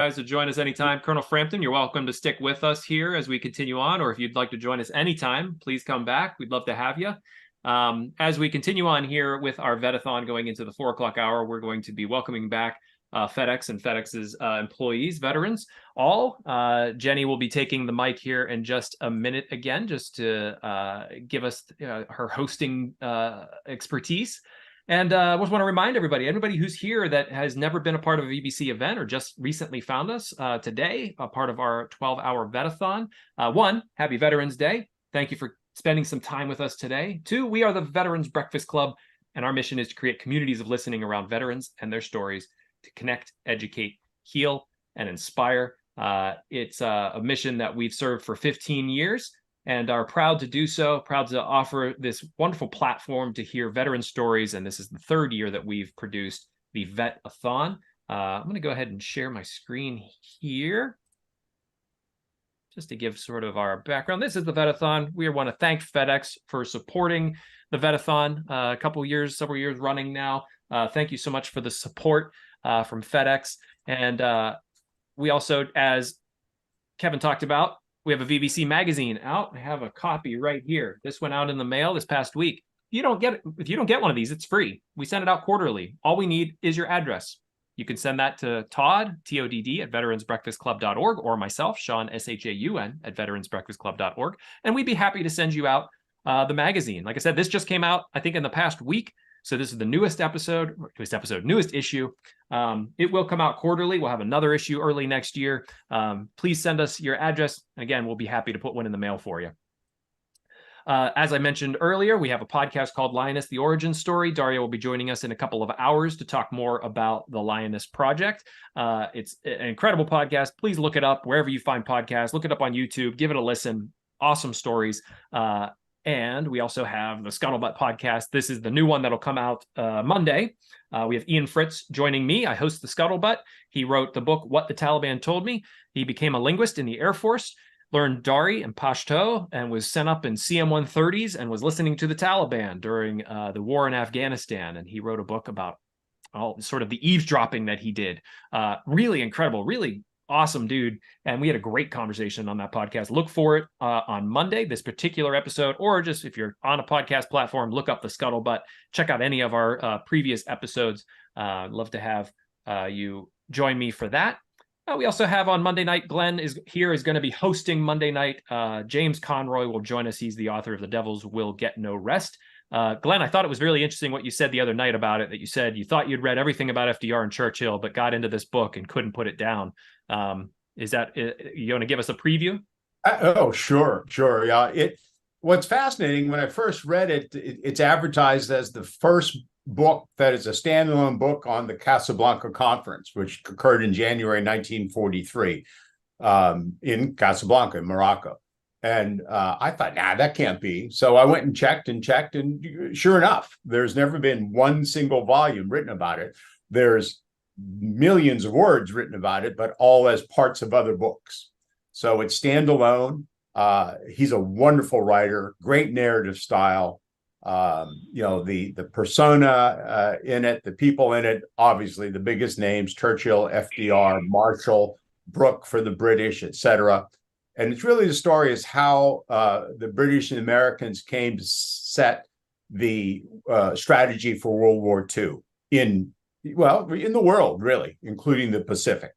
Guys to join us anytime. Colonel Frampton, you're welcome to stick with us here as we continue on, or if you'd like to join us anytime, please come back. We'd love to have you. As we continue on here with our VET-A-THON going into the 4 o'clock hour, we're going to be welcoming back FedEx and FedEx's employees, veterans, all. Jenny will be taking the mic here in just a minute again, just to give us her hosting expertise. And I just want to remind everybody who's here that has never been a part of a VBC event or just recently found us today, a part of our 12-hour VET-A-THON. One, happy Veterans Day. Thank you for spending some time with us today. Two, we are the Veterans Breakfast Club, and our mission is to create communities of listening around veterans and their stories to connect, educate, heal, and inspire. It's a mission that we've served for 15 years. And are proud to do so, proud to offer this wonderful platform to hear veteran stories. And this is the 3rd year that we've produced the VET-A-THON. I'm going to go ahead and share my screen here just to give sort of our background. This is the VET-A-THON. We want to thank FedEx for supporting the VET-A-THON several years running now. Thank you so much for the support from FedEx. And we also, as Kevin talked about, we have a VBC magazine out. I have a copy right here. This went out in the mail this past week. If you don't get one of these, it's free. We send it out quarterly. All we need is your address. You can send that to Todd, T-O-D-D, at veteransbreakfastclub.org, or myself, Sean, S-H-A-U-N, at veteransbreakfastclub.org. And we'd be happy to send you out the magazine. Like I said, this just came out, I think, in the past week. So this is the newest issue. It will come out quarterly. We'll have another issue early next year. Please send us your address. Again, we'll be happy to put one in the mail for you. As I mentioned earlier, we have a podcast called Lioness, the Origin Story. Daria will be joining us in a couple of hours to talk more about the Lioness Project. It's an incredible podcast. Please look it up wherever you find podcasts. Look it up on YouTube. Give it a listen. Awesome stories. And we also have the Scuttlebutt podcast. This is the new one that'll come out Monday. We have Ian Fritz joining me. I host the Scuttlebutt. He wrote the book, What the Taliban Told Me. He became a linguist in the Air Force, learned Dari and Pashto, and was sent up in CM-130s and was listening to the Taliban during the war in Afghanistan. And he wrote a book about all sort of the eavesdropping that he did. Really incredible, really awesome dude. And we had a great conversation on that podcast. Look for it on Monday, this particular episode, or just if you're on a podcast platform, look up the Scuttlebutt. Check out any of our previous episodes. I'd love to have you join me for that. We also have on Monday night, Glenn is going to be hosting Monday night. James Conroy will join us. He's the author of The Devils Will Get No Rest. Glenn, I thought it was really interesting what you said the other night about it, that you said you thought you'd read everything about FDR and Churchill, but got into this book and couldn't put it down. Is that, you want to give us a preview? Oh, sure. Yeah. What's fascinating, when I first read it, it's advertised as the first book that is a standalone book on the Casablanca Conference, which occurred in January 1943 in Casablanca, in Morocco. And I thought, that can't be. So I went and checked, and sure enough, there's never been one single volume written about it. There's millions of words written about it, but all as parts of other books. So it's standalone. He's a wonderful writer, great narrative style. The persona in it, the people in it, obviously the biggest names: Churchill, FDR, Marshall, Brooke for the British, etc. And it's really the story is how the British and Americans came to set the strategy for World War II in the world, really, including the Pacific.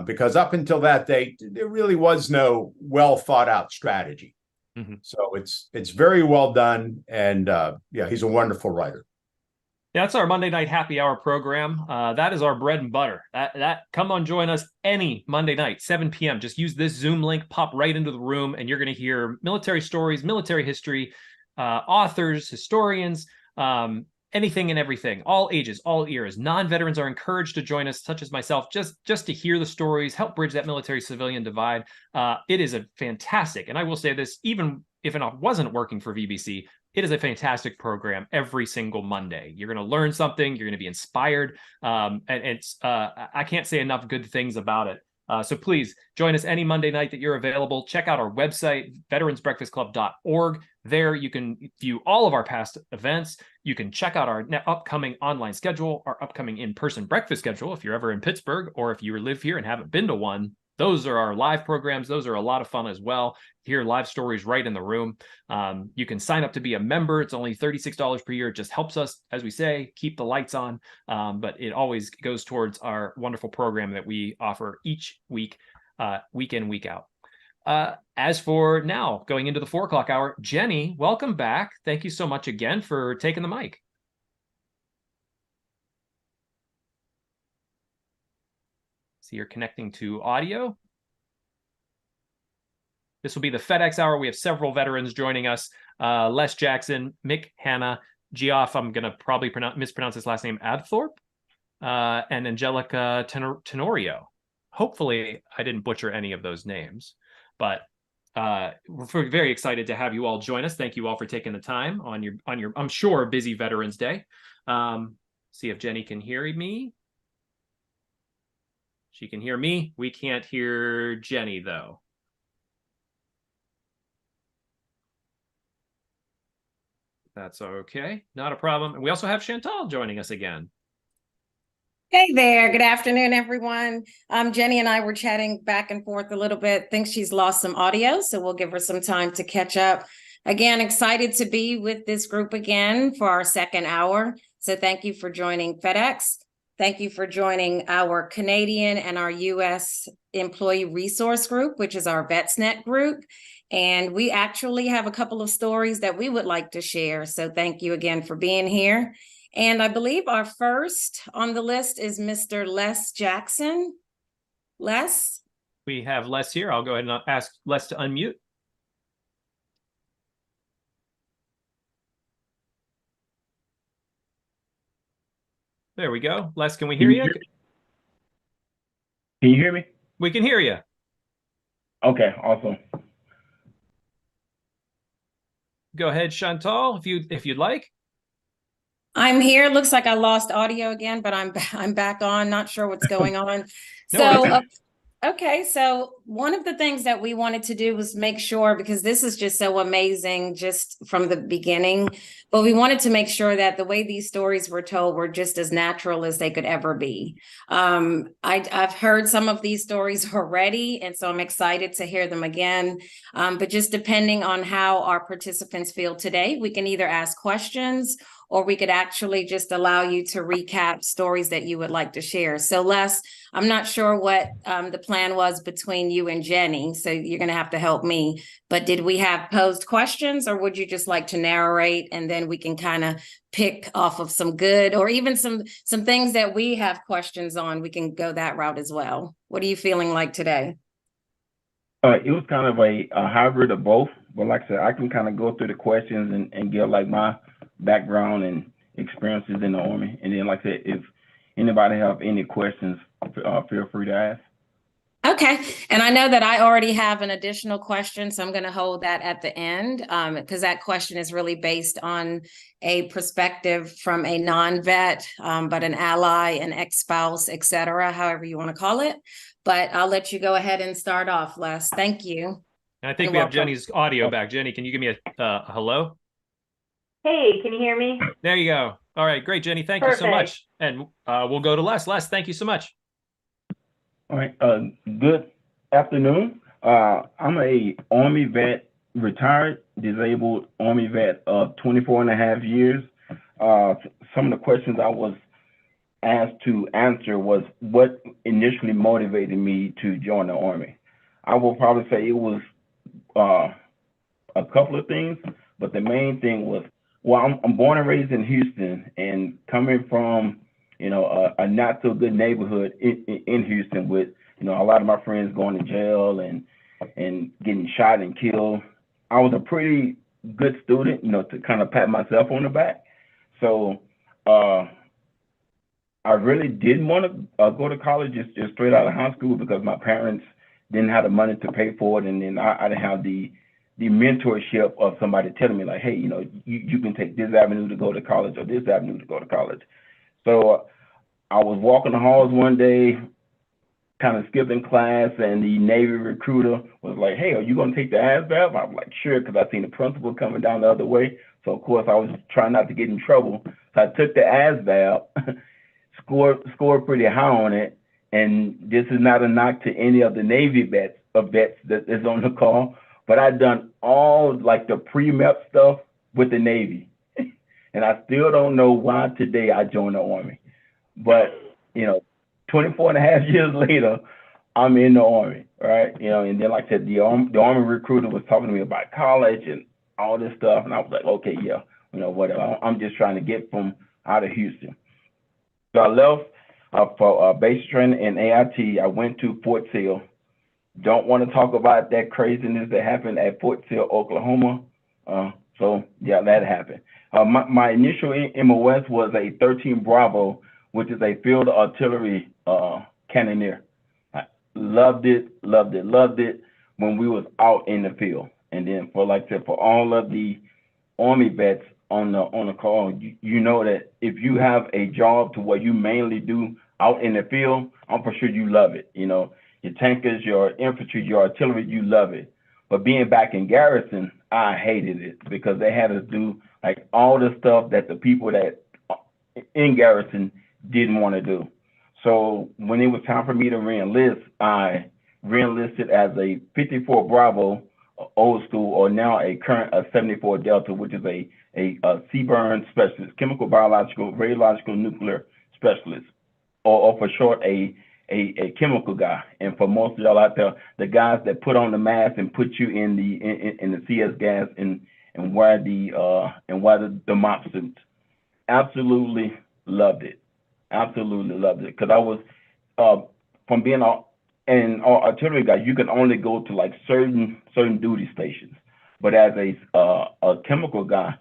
Because up until that date, there really was no well thought out strategy. Mm-hmm. So it's very well done. And he's a wonderful writer. Yeah, that's our Monday night happy hour program. That is our bread and butter. That come on, join us any Monday night, 7 p.m. Just use this Zoom link, pop right into the room, and you're going to hear military stories, military history, authors, historians, anything and everything, all ages, all eras. Non-veterans are encouraged to join us, such as myself, just to hear the stories, help bridge that military-civilian divide. It is a fantastic, and I will say this, even if it wasn't working for VBC, it is a fantastic program every single Monday. You're going to learn something. You're going to be inspired. And it's I can't say enough good things about it. So please join us any Monday night that you're available. Check out our website, veteransbreakfastclub.org, There you can view all of our past events. You can check out our upcoming online schedule, our upcoming in-person breakfast schedule if you're ever in Pittsburgh, or if you live here and haven't been to one. Those are our live programs. Those are a lot of fun as well. Hear live stories right in the room. You can sign up to be a member. It's only $36 per year. It just helps us, as we say, keep the lights on. But it always goes towards our wonderful program that we offer each week, week in, week out. As for now, going into the 4 o'clock hour, Jenny, welcome back. Thank you so much again for taking the mic. So you're connecting to audio. This will be the FedEx hour. We have several veterans joining us. Les Jackson, Mick Hanna, Geoff, I'm going to probably mispronounce his last name, Abthorpe, and Angelica Tenorio. Hopefully, I didn't butcher any of those names. But we're very excited to have you all join us. Thank you all for taking the time on your I'm sure busy Veterans Day. See if Jenny can hear me. She can hear me. We can't hear Jenny though. That's okay. Not a problem. And we also have Chantal joining us again. Hey there. Good afternoon, everyone. Jenny and I were chatting back and forth a little bit. Think she's lost some audio, so we'll give her some time to catch up. Again, excited to be with this group again for our second hour. So thank you for joining FedEx. Thank you for joining our Canadian and our U.S. Employee Resource Group, which is our VetsNet group. And we actually have a couple of stories that we would like to share. So thank you again for being here. And I believe our first on the list is Mr. Les Jackson. Les? We have Les here. I'll go ahead and ask Les to unmute. There we go. Les, can we hear you? Can you hear me? We can hear you. Okay, awesome. Go ahead, Chantal, if you'd like. I'm here. Looks like I lost audio again, but I'm back on. Not sure what's going on. No, Okay, so one of the things that we wanted to do was make sure, because this is just so amazing just from the beginning, but we wanted to make sure that the way these stories were told were just as natural as they could ever be. I've heard some of these stories already, and so I'm excited to hear them again. But just depending on how our participants feel today, we can either ask questions or we could actually just allow you to recap stories that you would like to share. So Les, I'm not sure what the plan was between you and Jenny, so you're going to have to help me. But did we have posed questions, or would you just like to narrate, and then we can kind of pick off of some good, or even some things that we have questions on? We can go that route as well. What are you feeling like today? It was kind of a hybrid of both, but like I said, I can kind of go through the questions and give like my background and experiences in the Army. And then like I said, if anybody have any questions, feel free to ask. Okay. And I know that I already have an additional question, so I'm going to hold that at the end, because that question is really based on a perspective from a non-vet, but an ally, an ex-spouse, et cetera, however you want to call it. But I'll let you go ahead and start off, Les. Thank you. And I think we have Jenny's audio back. Jenny, can you give me a hello? Hey, can you hear me? There you go. All right, great, Jenny. Thank you so much. And we'll go to Les. Les, thank you so much. All right. Good afternoon. I'm a Army vet, retired disabled Army vet of 24 and a half years. Some of the questions I was asked to answer was what initially motivated me to join the Army. I will probably say it was a couple of things, but the main thing was, well, I'm born and raised in Houston, and coming from, a not so good neighborhood in Houston with, a lot of my friends going to jail and getting shot and killed. I was a pretty good student, to kind of pat myself on the back. So I really didn't want to go to college just straight out of high school because my parents didn't have the money to pay for it, and then I didn't have the mentorship of somebody telling me like, hey, you can take this avenue to go to college or this avenue to go to college. So I was walking the halls one day, kind of skipped in class, and the Navy recruiter was like, "Hey, are you going to take the ASVAB?" I was like, "Sure," because I seen the principal coming down the other way. So of course I was trying not to get in trouble. So I took the ASVAB, scored pretty high on it. And this is not a knock to any of the Navy vets that is on the call, but I've done all like the pre-MEP stuff with the Navy. And I still don't know why today I joined the Army. But, 24 and a half years later, I'm in the Army, right? And then like I said, the Army recruiter was talking to me about college and all this stuff. And I was like, okay, yeah, whatever. I'm just trying to get from out of Houston. So I left for basic training in AIT. I went to Fort Sill. Don't want to talk about that craziness that happened at Fort Sill, Oklahoma. So yeah, that happened. My initial MOS was a 13 Bravo, which is a field artillery cannoneer. I loved it when we was out in the field. And then for all of the Army vets on the call, you know that if you have a job to what you mainly do out in the field, I'm for sure you love it. Your tankers, your infantry, your artillery, you love it. But being back in garrison, I hated it because they had to do like all the stuff that the people that in garrison didn't want to do. So when it was time for me to reenlist, I reenlisted as a 54 Bravo, old school, or now a current 74 Delta, which is a CBRN specialist, chemical, biological, radiological, nuclear specialist, or for short, a chemical guy. And for most of y'all out there, the guys that put on the mask and put you in the CS gas and wear the mop suits. Absolutely loved it. Because I was from being an artillery guy, you can only go to like certain duty stations. But as a chemical guy,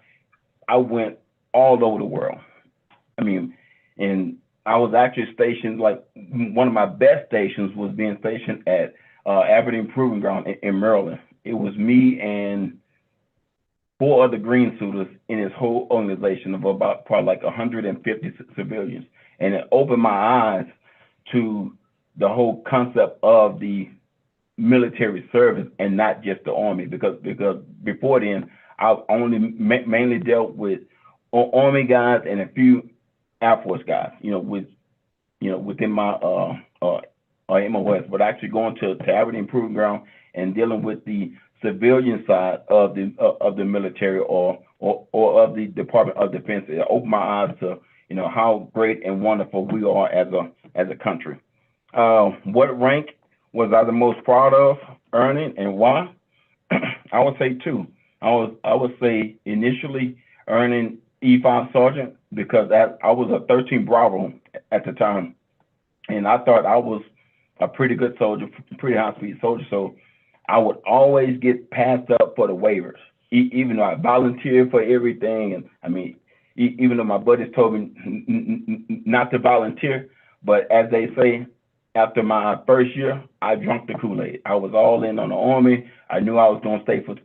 I went all over the world. And I was actually stationed, like one of my best stations was being stationed at Aberdeen Proving Ground in Maryland. It was me and 4 other green suiters in this whole organization of about probably like 150 civilians. And it opened my eyes to the whole concept of the military service and not just the Army, because before then, I only mainly dealt with Army guys and a few Air Force guys, within my MOS, but actually going to Aberdeen Proving Ground and dealing with the civilian side of the military or of the Department of Defense. It opened my eyes to how great and wonderful we are as a country. What rank was I the most proud of earning and why? I would say 2. I would say initially earning E5 sergeant because I was a 13 Bravo at the time, and I thought I was a pretty good soldier, pretty high speed soldier. So I would always get passed up for the waivers, even though I volunteered for everything. And even though my buddies told me not to volunteer, but as they say, after my first year, I drank the Kool-Aid. I was all in on the Army. I knew I was going to stay for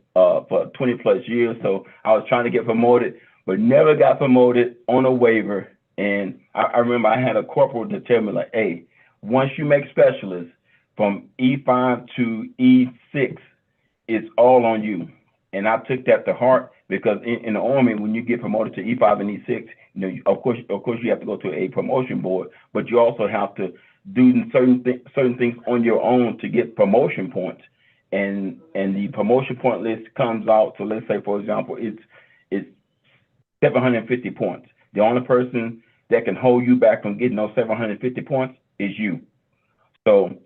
20 plus years. So I was trying to get promoted, but never got promoted on a waiver. And I remember I had a corporal to tell me like, hey, once you make specialist from E5 to E6, it's all on you. And I took that to heart because in the Army, when you get promoted to E5 and E6, of course you have to go to a promotion board, but you also have to do certain things on your own to get promotion points. And the promotion point list comes out. So let's say, for example, it's 750 points. The only person that can hold you back from getting those 750 points is you. So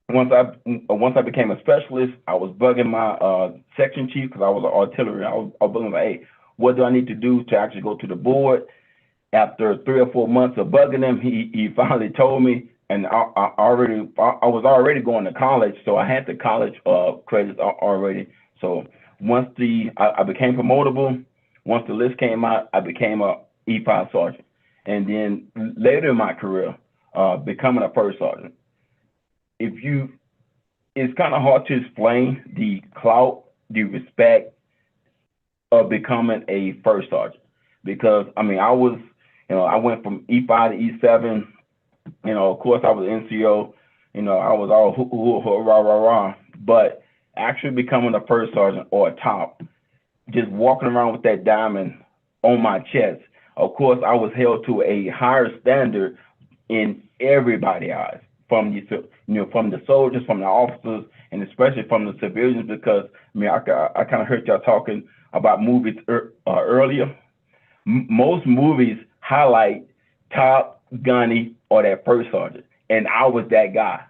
once I became a specialist, I was bugging my section chief because I was an artillery. I was bugging like, hey, what do I need to do to actually go to the board? After 3 or 4 months of bugging him, he finally told me, and I was already going to college, so I had the college credits already. So once I became promotable, once the list came out, I became a E5 sergeant, and then later in my career, becoming a first sergeant. It's kind of hard to explain the clout, the respect of becoming a first sergeant, because I went from E5 to E7 Of course, I was NCO. I was all rah, rah, rah. But actually becoming a first sergeant or a top, just walking around with that diamond on my chest, of course, I was held to a higher standard in everybody's eyes, from from the soldiers, from the officers, and especially from the civilians. Because I kind of heard y'all talking about movies earlier. Most movies highlight top, gunny, or that first sergeant, and I was that guy.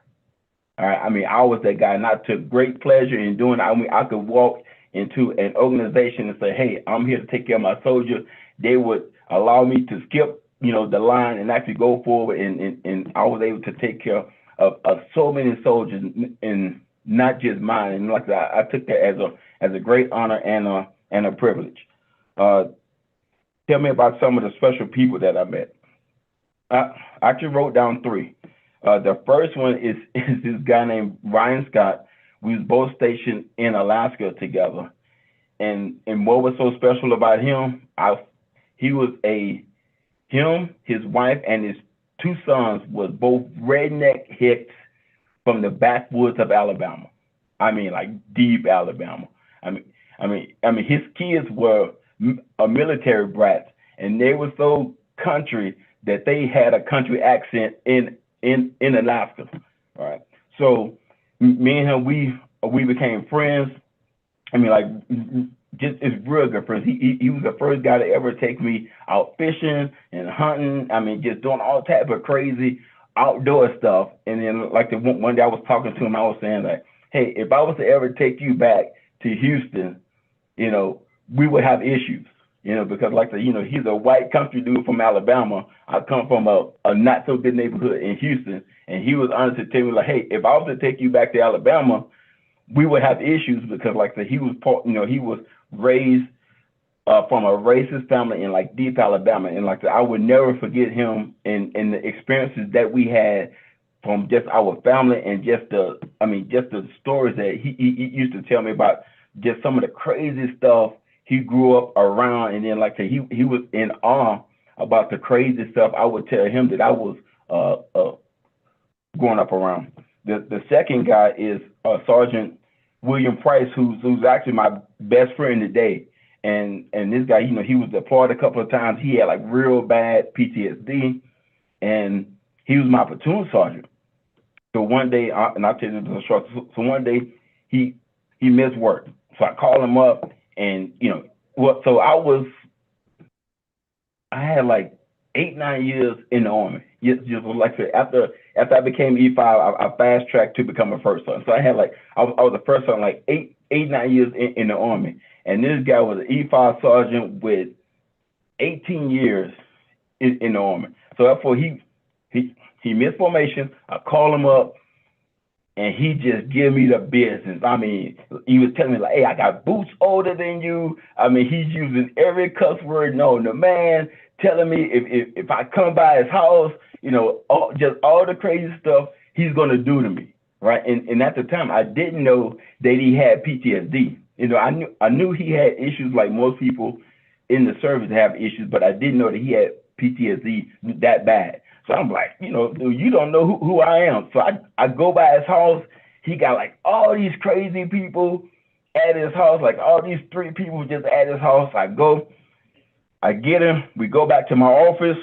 All right, I was that guy, and I took great pleasure in doing it. I could walk into an organization and say, "Hey, I'm here to take care of my soldier." They would allow me to skip, the line and actually go forward, and I was able to take care of so many soldiers, and not just mine. And like that, I took that as a great honor and a privilege. Tell me about some of the special people that I met. I actually wrote down 3. The first one is this guy named Ryan Scott. We was both stationed in Alaska together. And what was so special about him, his wife, and his 2 sons was both redneck hicks from the backwoods of Alabama. Like deep Alabama. His kids were military brats, and they were so country that they had a country accent in Alaska. All right. So me and him, we became friends. Just it's real good friends. He was the first guy to ever take me out fishing and hunting. Just doing all type of crazy outdoor stuff. And then one day I was talking to him, I was saying like, hey, if I was to ever take you back to Houston, we would have issues. Because he's a white country dude from Alabama. I come from a not so good neighborhood in Houston, and he was honest to tell me like, hey, if I was to take you back to Alabama, we would have issues, because he was he was raised from a racist family in deep Alabama, and I would never forget him and the experiences that we had from just our family, and just the stories that he used to tell me about, just some of the crazy stuff he grew up around. And then he was in awe about the crazy stuff I would tell him that I was growing up around. The second guy is Sergeant William Price, who's actually my best friend today. And this guy, he was deployed a couple of times. He had real bad PTSD, and he was my platoon sergeant. So one day, and I'll tell you this short. So one day he missed work. So I called him up, and so I had 8-9 years in the Army. After I became E5, I fast tracked to become a first sergeant. So I had I was the first sergeant 8-9 years in the Army, and this guy was an E5 sergeant with 18 years in the Army. So therefore he missed formation. I called him up, and he just give me the business. He was telling me hey, I got boots older than you. He's using every cuss word known to man, telling me if I come by his house, just all the crazy stuff he's gonna do to me, right? And at the time, I didn't know that he had PTSD. I knew he had issues like most people in the service have issues, but I didn't know that he had PTSD that bad. So I'm like, dude, you don't know who I am. So I go by his house. He got all these crazy people at his house, all these 3 people just at his house. I go, I get him. We go back to my office.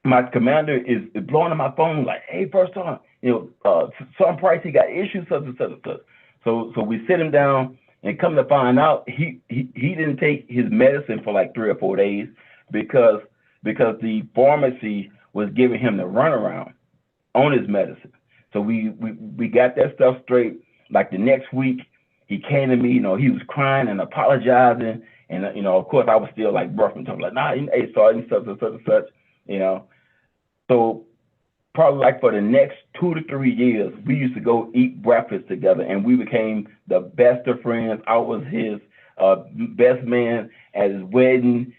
My commander is blowing on my phone hey, first time, Sergeant Price, he got issues, such and such and such. So we sit him down, and come to find out, he didn't take his medicine for 3 or 4 days because the pharmacy was giving him the runaround on his medicine. So we got that stuff straight. The next week, he came to me, he was crying and apologizing. And, of course, I was still brushing him, nah, hey, Sergeant, such and such and such, So probably for the next 2 to 3 years, we used to go eat breakfast together, and we became the best of friends. I was his best man at his wedding.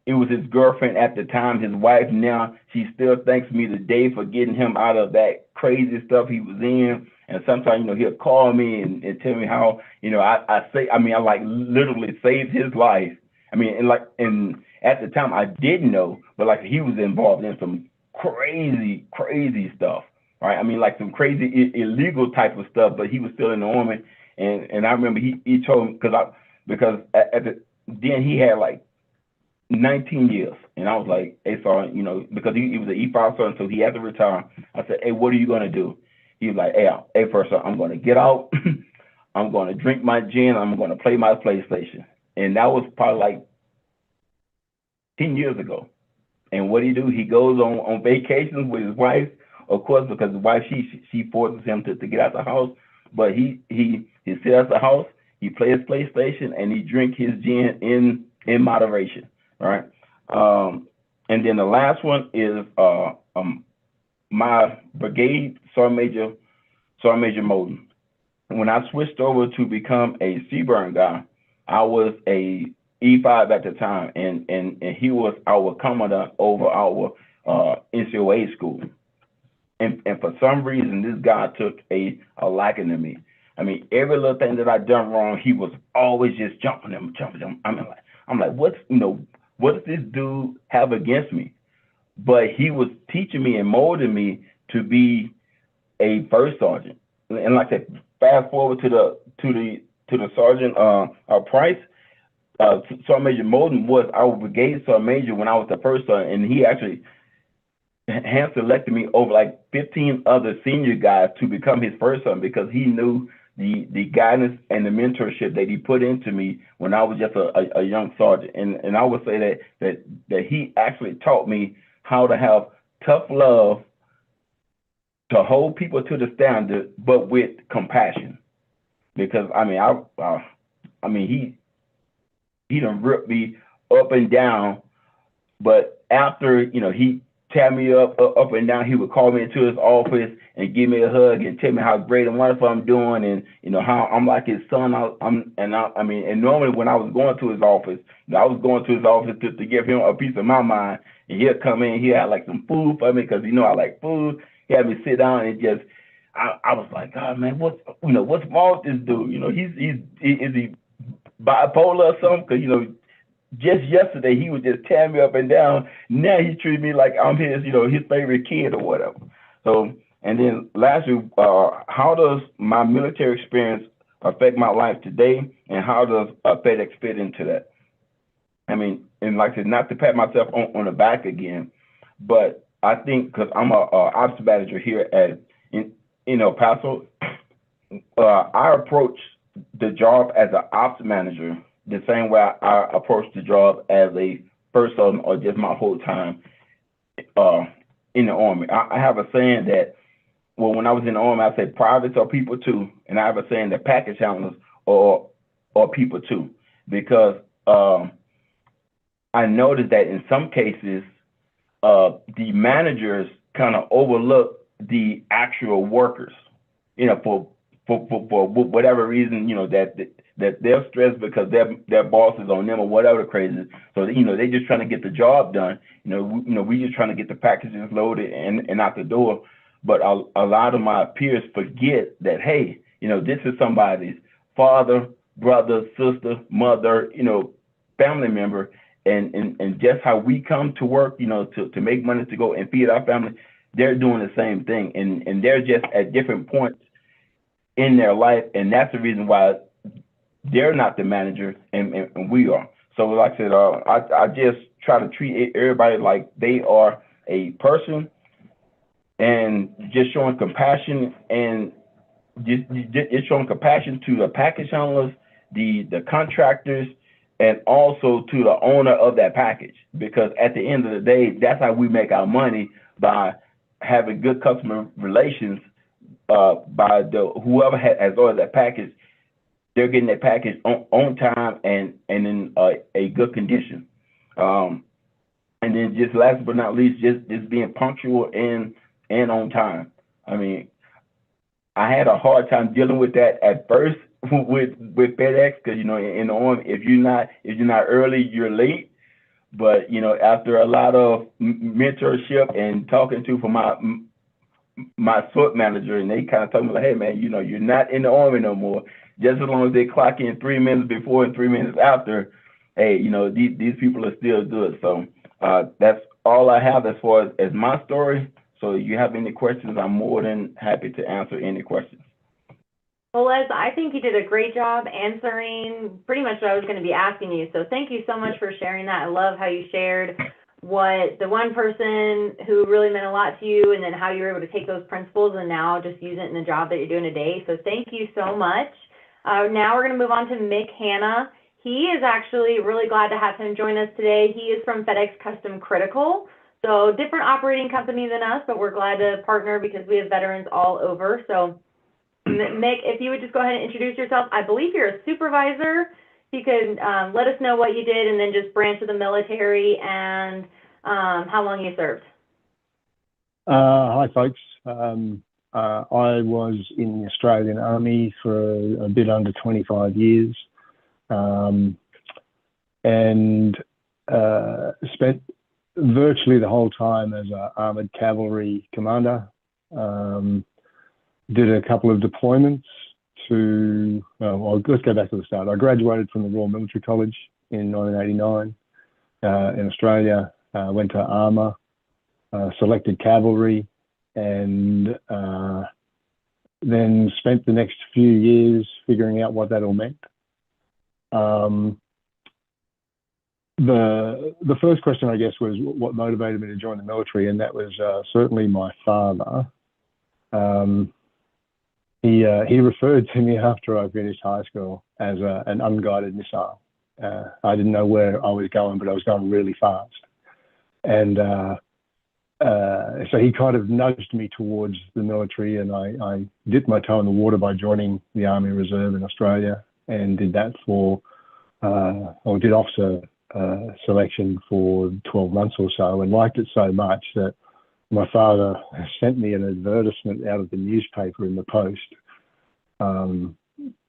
It was his girlfriend at the time, his wife now. She still thanks me today for getting him out of that crazy stuff he was in. And sometimes, he'll call me and tell me how, I literally saved his life. And at the time I didn't know, but he was involved in some crazy stuff, right? I mean, like some crazy illegal type of stuff, but he was still in the Army. And I remember he told me, because then he had like 19 years. And I was like, hey, Sergeant, you know, because he was an E5 sergeant, so he had to retire. I said, hey, what are you going to do? He was like, hey, first, I'm going to get out. I'm going to drink my gin. I'm going to play my PlayStation. And that was probably like 10 years ago. And what he do? He goes on vacations with his wife, of course, because his wife, she forces him to get out the house. But he sits at the house, he plays PlayStation, and he drink his gin in moderation, right? And then the last one is my brigade Sergeant Major Moulton. When I switched over to become a Seaburn guy, I was a E5 at the time, and he was our commandant over our NCOA school. And for some reason, this guy took a liking to me. I mean, every little thing that I done wrong, he was always just jumping him. I'm like, what does this dude have against me? But he was teaching me and molding me to be a first sergeant. And like I said, fast forward to the sergeant Price. Sergeant Major Moulton was our brigade sergeant major when I was the first sergeant, and he actually hand selected me over like 15 other senior guys to become his first sergeant, because he knew the guidance and the mentorship that he put into me when I was just a young sergeant. And I would say that he actually taught me how to have tough love, to hold people to the standard, but with compassion. Because I mean, he done ripped me up and down, but after, you know, he tear me up and down, he would call me into his office and give me a hug and tell me how great and wonderful I'm doing, and you know how I'm like his son. And normally when I was going to his office, I was going to his office to give him a piece of my mind, and he'd come in, he had like some food for me, because you know I like food. He had me sit down and just, I was like, God, man, what's wrong with this dude? You know, is he bipolar or something? Because you know, just yesterday he would just tear me up and down. Now he treats me like I'm his, you know, his favorite kid or whatever. So, and then lastly, how does my military experience affect my life today, and how does FedEx fit into that? I mean, and like I said, not to pat myself on the back again, but I think because I'm a ops manager here in El Paso, I approach the job as an ops manager the same way I approach the job as a first sergeant, or just my whole time in the Army. I have a saying that, well, when I was in the Army, I said privates are people too, and I have a saying that package handlers are people too, because I noticed that in some cases, the managers kind of overlook the actual workers, you know, for whatever reason, you know, that they're stressed because their boss is on them or whatever the crazy is. So, you know, they're just trying to get the job done. We just trying to get the packages loaded and out the door. But a lot of my peers forget that, hey, you know, this is somebody's father, brother, sister, mother, you know, family member. And just how we come to work, you know, to make money to go and feed our family, they're doing the same thing. And they're just at different points in their life. And that's the reason why they're not the manager and we are. So like I said, I just try to treat everybody like they are a person, and just showing compassion, and just showing compassion to the package handlers, the contractors, and also to the owner of that package. Because at the end of the day, that's how we make our money, by having good customer relations, by whoever has ordered that package. They're getting that package on time and in a good condition. And then just last but not least, just being punctual and on time. I mean, I had a hard time dealing with that at first with FedEx, because you know, in the Army, if you're not early, you're late. But you know, after a lot of mentorship and talking to from my SWAT manager, and they kind of told me like, hey man, you know, you're not in the Army no more. Just as long as they clock in 3 minutes before and 3 minutes after, hey, you know, these people are still good. So that's all I have as far as my story. So if you have any questions, I'm more than happy to answer any questions. Well, Les, I think you did a great job answering pretty much what I was going to be asking you. So thank you so much for sharing that. I love how you shared what the one person who really meant a lot to you, and then how you were able to take those principles and now just use it in the job that you're doing today. So thank you so much. Now we're going to move on to Mick Hanna. He is actually really glad to have him join us today. He is from FedEx Custom Critical. So different operating company than us, but we're glad to partner because we have veterans all over. So Mick, if you would just go ahead and introduce yourself. I believe you're a supervisor. You could let us know what you did, and then just branch of the military and how long you served. Hi, folks. I was in the Australian Army for a bit under 25 years, and spent virtually the whole time as an Armored Cavalry Commander. Did a couple of deployments to, well, let's go back to the start. I graduated from the Royal Military College in 1989 in Australia, went to Armour, selected cavalry, and then spent the next few years figuring out what that all meant. The first question, I guess, was what motivated me to join the military, and that was certainly my father. He referred to me after I finished high school as an unguided missile. I didn't know where I was going, but I was going really fast. And so he kind of nudged me towards the military, and I dipped my toe in the water by joining the Army Reserve in Australia, and did that did officer selection for 12 months or so, and liked it so much that my father sent me an advertisement out of the newspaper in the post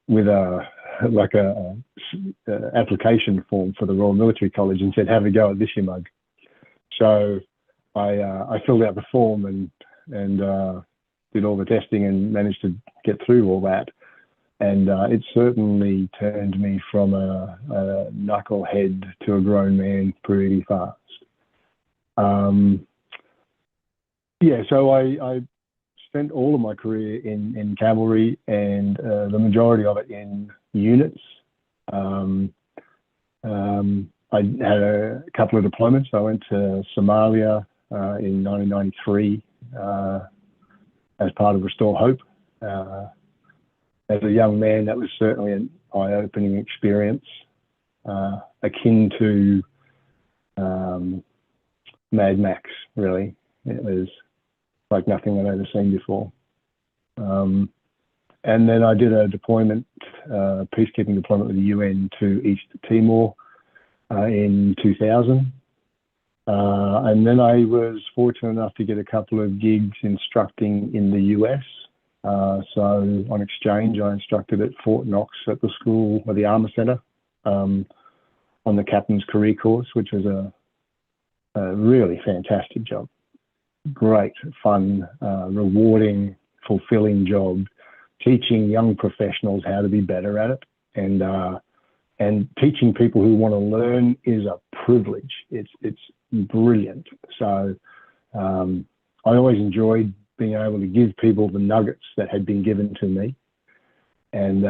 with a application form for the Royal Military College, and said, "Have a go at this, you mug." So I filled out the form and did all the testing and managed to get through all that. And it certainly turned me from a knucklehead to a grown man pretty fast. So I spent all of my career in cavalry, and the majority of it in units. I had a couple of deployments. I went to Somalia in 1993 as part of Restore Hope. As a young man, that was certainly an eye-opening experience, akin to Mad Max, really. It was like nothing I'd ever seen before. And then I did a deployment, peacekeeping deployment with the UN to East Timor in 2000. And then I was fortunate enough to get a couple of gigs instructing in the US. So on exchange, I instructed at Fort Knox at the school, or the Armour Centre, on the Captain's Career Course, which was a really fantastic job. Great, fun, rewarding, fulfilling job, teaching young professionals how to be better at it. And teaching people who want to learn is a privilege. It's brilliant. So I always enjoyed being able to give people the nuggets that had been given to me. And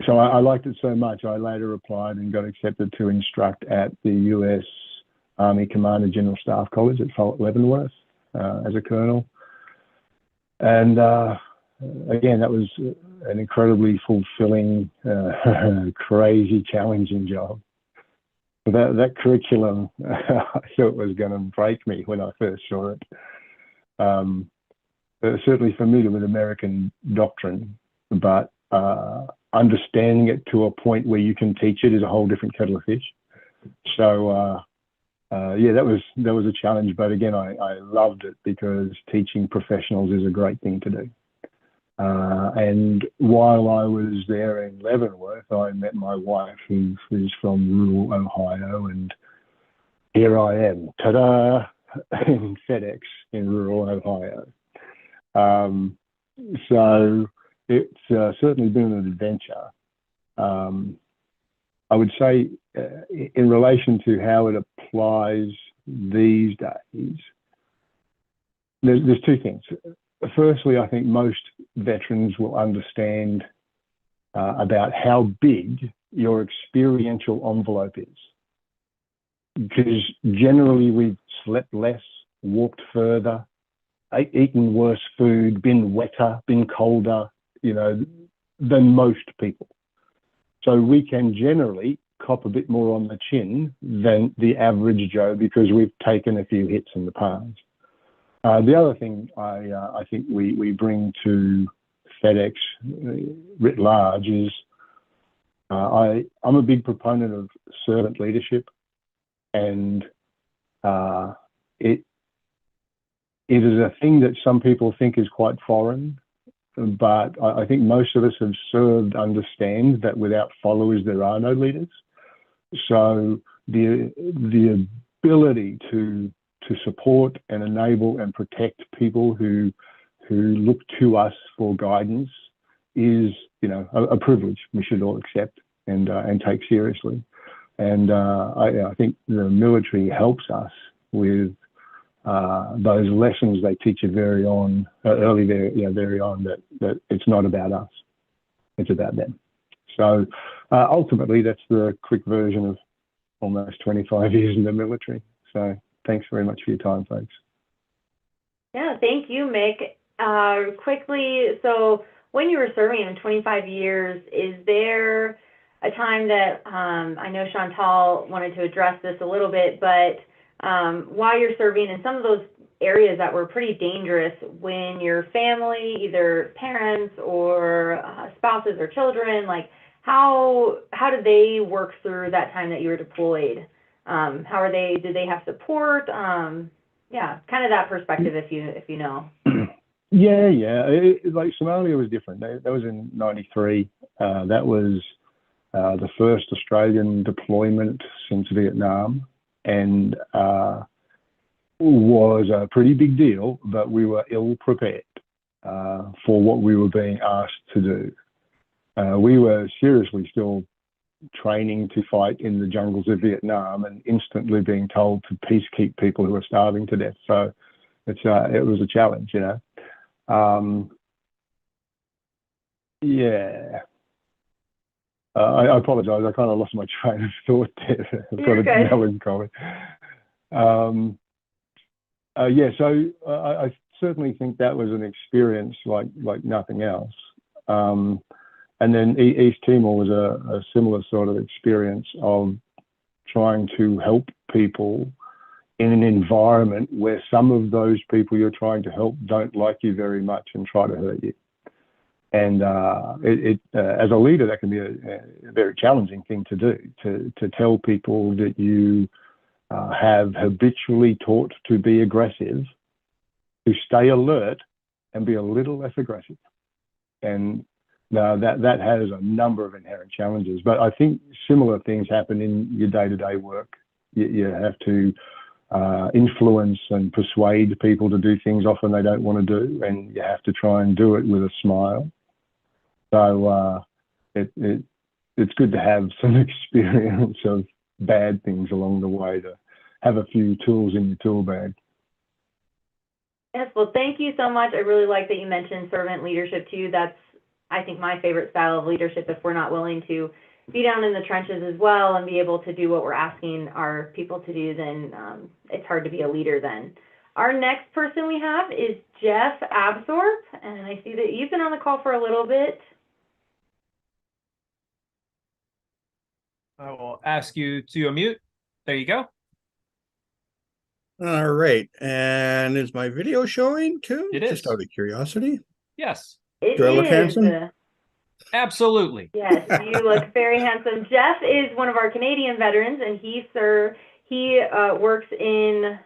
so I liked it so much, I later applied and got accepted to instruct at the US Army Commander General Staff College at Fort Leavenworth as a colonel. And again, that was an incredibly fulfilling, crazy, challenging job. That curriculum, I thought was going to break me when I first saw it. Certainly familiar with American doctrine, but understanding it to a point where you can teach it is a whole different kettle of fish. So that was a challenge, but again, I loved it because teaching professionals is a great thing to do. And while I was there in Leavenworth, I met my wife, who's from rural Ohio, and here I am, ta-da, in FedEx in rural Ohio. So it's certainly been an adventure. I would say in relation to how it applies these days, there's two things. Firstly, I think most veterans will understand about how big your experiential envelope is. Because generally we've slept less, walked further, eaten worse food, been wetter, been colder, than most people. So we can generally cop a bit more on the chin than the average Joe because we've taken a few hits in the past. The other thing I think we bring to FedEx writ large is I'm a big proponent of servant leadership, and it is a thing that some people think is quite foreign, but I think most of us have served understand that without followers there are no leaders. So the ability to support and enable and protect people who look to us for guidance is, a privilege we should all accept and take seriously. And I think the military helps us with those lessons they teach you very on that it's not about us, it's about them. So ultimately, that's the quick version of almost 25 years in the military. So thanks very much for your time, folks. Yeah, thank you, Mick. Quickly, so when you were serving in 25 years, is there a time that, I know Chantal wanted to address this a little bit, but while you're serving in some of those areas that were pretty dangerous, when your family, either parents or spouses or children, like how did they work through that time that you were deployed? Did they have support? Yeah, kind of that perspective, if you know. Yeah. Like Somalia was different. That was in '93. That was the first Australian deployment since Vietnam, and was a pretty big deal, but we were ill prepared for what we were being asked to do. We were seriously still training to fight in the jungles of Vietnam and instantly being told to peacekeep people who are starving to death. So it was a challenge, Yeah. I apologize. I kind of lost my train of thought there. I've got a melancholy. So I certainly think that was an experience like nothing else. And then East Timor was a similar sort of experience of trying to help people in an environment where some of those people you're trying to help don't like you very much and try to hurt you. And as a leader, that can be a very challenging thing to do, to tell people that you have habitually taught to be aggressive, to stay alert and be a little less aggressive. And that has a number of inherent challenges. But I think similar things happen in your day-to-day work. You have to influence and persuade people to do things often they don't want to do, and you have to try and do it with a smile. So it's good to have some experience of bad things along the way, to have a few tools in your tool bag. Yes, well, thank you so much. I really like that you mentioned servant leadership too. That's, I think, my favorite style of leadership. If we're not willing to be down in the trenches as well and be able to do what we're asking our people to do, then it's hard to be a leader then. Our next person we have is Geoff Abthorpe, and I see that you've been on the call for a little bit. I will ask you to unmute. There you go. All right. And is my video showing too? It is. Just out of curiosity. Yes. Do I look handsome? Absolutely. Yes, you look very handsome. Geoff is one of our Canadian veterans, and he works in,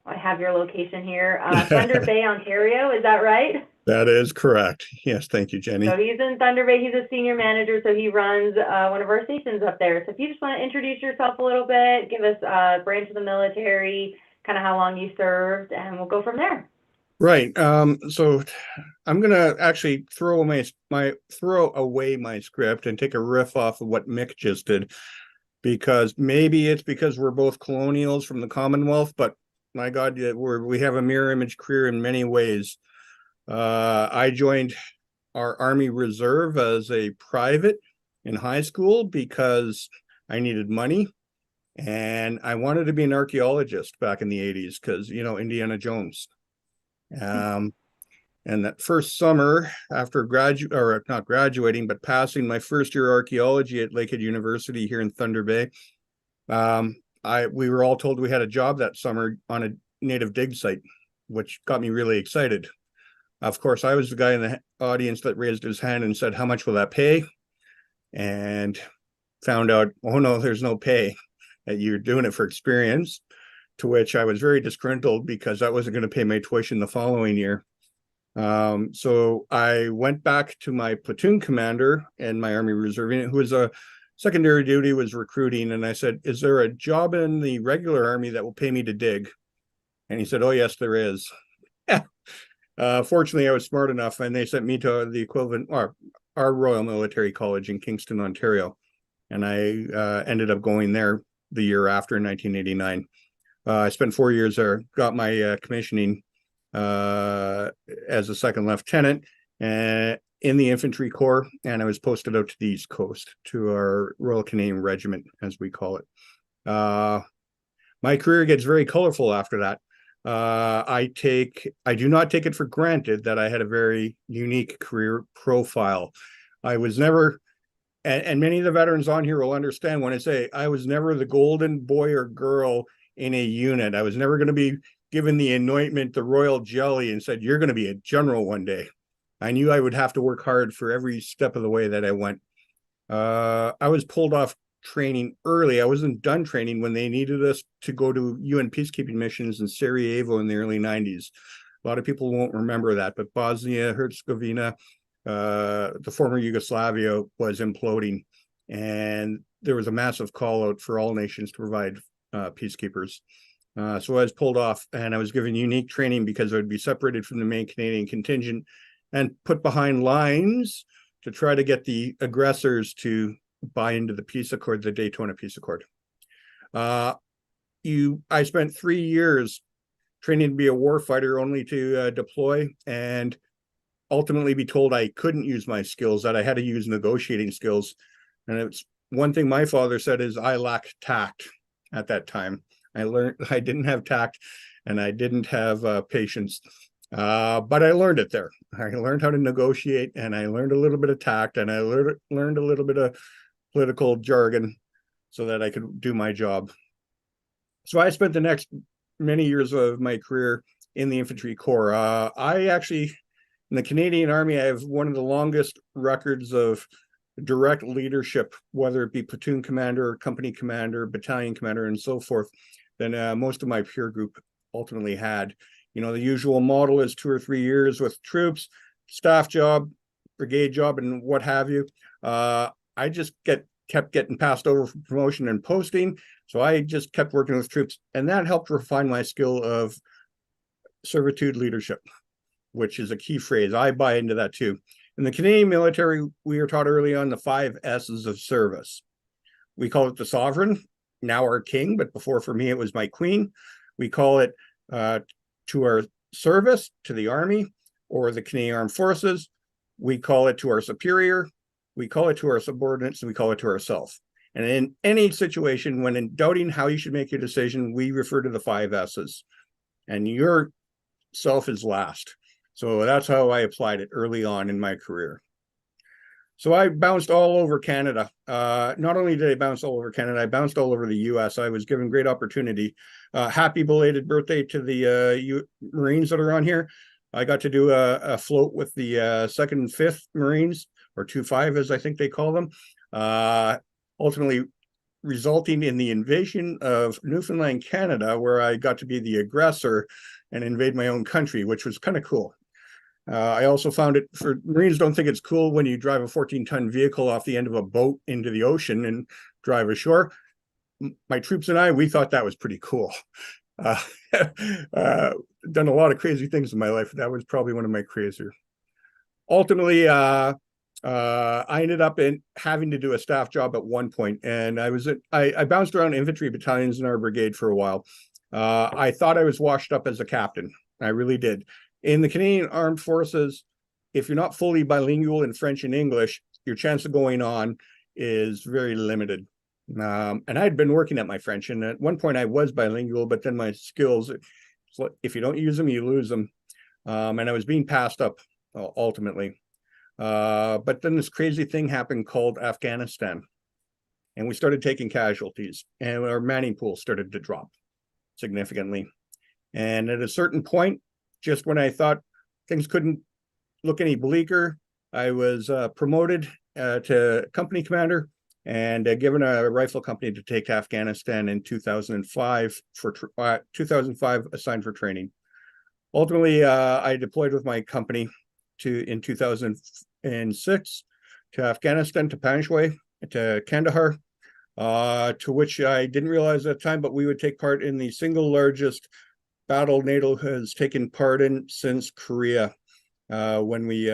I have your location here, Thunder Bay, Ontario. Is that right? That is correct. Yes, thank you, Jenny. So he's in Thunder Bay. He's a senior manager, so he runs one of our stations up there. So if you just want to introduce yourself a little bit, give us a branch of the military, kind of how long you served, and we'll go from there. Right. So I'm gonna actually throw away my script and take a riff off of what Mick just did. because maybe it's because we're both colonials from the Commonwealth, but my God, we have a mirror image career in many ways. I joined our Army Reserve as a private in high school because I needed money. And I wanted to be an archaeologist back in the 80s because, you know, Indiana Jones. And that first summer after not graduating, but passing my first year archaeology at Lakehead University here in Thunder Bay, we were all told we had a job that summer on a native dig site, which got me really excited. Of course, I was the guy in the audience that raised his hand and said, "How much will that pay?" And found out, oh no, there's no pay. That you're doing it for experience, to which I was very disgruntled because that wasn't going to pay my tuition the following year. So I went back to my platoon commander and my Army Reserve unit, who was a secondary duty, was recruiting. And I said, "Is there a job in the regular Army that will pay me to dig?" And he said, "Oh, yes, there is." Fortunately, I was smart enough, and they sent me to the equivalent, or our Royal Military College in Kingston, Ontario. And I ended up going there the year after, in 1989. I spent 4 years there, got my commissioning as a second lieutenant in the Infantry Corps, and I was posted out to the East Coast to our Royal Canadian Regiment, as we call it. My career gets very colorful after that. I do not take it for granted that I had a very unique career profile. I was never, and many of the veterans on here will understand when I say I was never the golden boy or girl in a unit. I was never going to be given the anointment, the royal jelly, and said, "You're going to be a general one day." I knew I would have to work hard for every step of the way that I went. I was pulled off training early. I wasn't done training when they needed us to go to UN peacekeeping missions in Sarajevo in the early 90s. A lot of people won't remember that, but Bosnia, Herzegovina, the former Yugoslavia was imploding, and there was a massive call out for all nations to provide peacekeepers. So I was pulled off, and I was given unique training because I would be separated from the main Canadian contingent and put behind lines to try to get the aggressors to buy into the peace accord, the Daytona Peace Accord. I spent 3 years training to be a warfighter, only to deploy and ultimately be told I couldn't use my skills, that I had to use negotiating skills. And it's one thing my father said is I lacked tact at that time. I learned I didn't have tact and I didn't have patience, but I learned it there. I learned how to negotiate, and I learned a little bit of tact, and I learned a little bit of political jargon so that I could do my job. So I spent the next many years of my career in the Infantry Corps. I actually, in the Canadian Army, I have one of the longest records of direct leadership, whether it be platoon commander, company commander, battalion commander, and so forth, than most of my peer group ultimately had. You know, the usual model is 2 or 3 years with troops, staff job, brigade job, and what have you. I just kept getting passed over for promotion and posting. So I just kept working with troops, and that helped refine my skill of servitude leadership, which is a key phrase. I buy into that too. In the Canadian military, we were taught early on the 5 S's of service. We call it the sovereign, now our king, but before, for me, it was my queen. We call it to our service, to the Army or the Canadian Armed Forces. We call it to our superior. We call it to our subordinates, and we call it to ourselves. And in any situation, when in doubting how you should make your decision, we refer to the 5 S's. And your self is last. So that's how I applied it early on in my career. So I bounced all over Canada. Not only did I bounce all over Canada, I bounced all over the U.S. I was given great opportunity. Happy belated birthday to the Marines that are on here. I got to do a float with the 2nd and 5th Marines, or 2-5 as I think they call them, ultimately resulting in the invasion of Newfoundland, Canada, where I got to be the aggressor and invade my own country, which was kind of cool. I also found it, for Marines don't think it's cool when you drive a 14-ton vehicle off the end of a boat into the ocean and drive ashore. My troops and I, we thought that was pretty cool. Done a lot of crazy things in my life. That was probably one of my crazier. Ultimately, I ended up in having to do a staff job at one point, and I bounced around infantry battalions in our brigade for a while. I thought I was washed up as a captain. I really did. In the Canadian Armed Forces, if you're not fully bilingual in French and English, your chance of going on is very limited. And I'd been working at my French, and at one point I was bilingual, but then my skills, if you don't use them, you lose them. And I was being passed up ultimately. But then this crazy thing happened called Afghanistan, and we started taking casualties, and our manning pool started to drop significantly. And at a certain point, just when I thought things couldn't look any bleaker, I was promoted to company commander and given a rifle company to take Afghanistan in 2005 assigned for training. Ultimately, I deployed with my company in 2006 to Afghanistan, to Panjshir, to Kandahar, to which I didn't realize at the time, but we would take part in the single largest battle NATO has taken part in since Korea, when we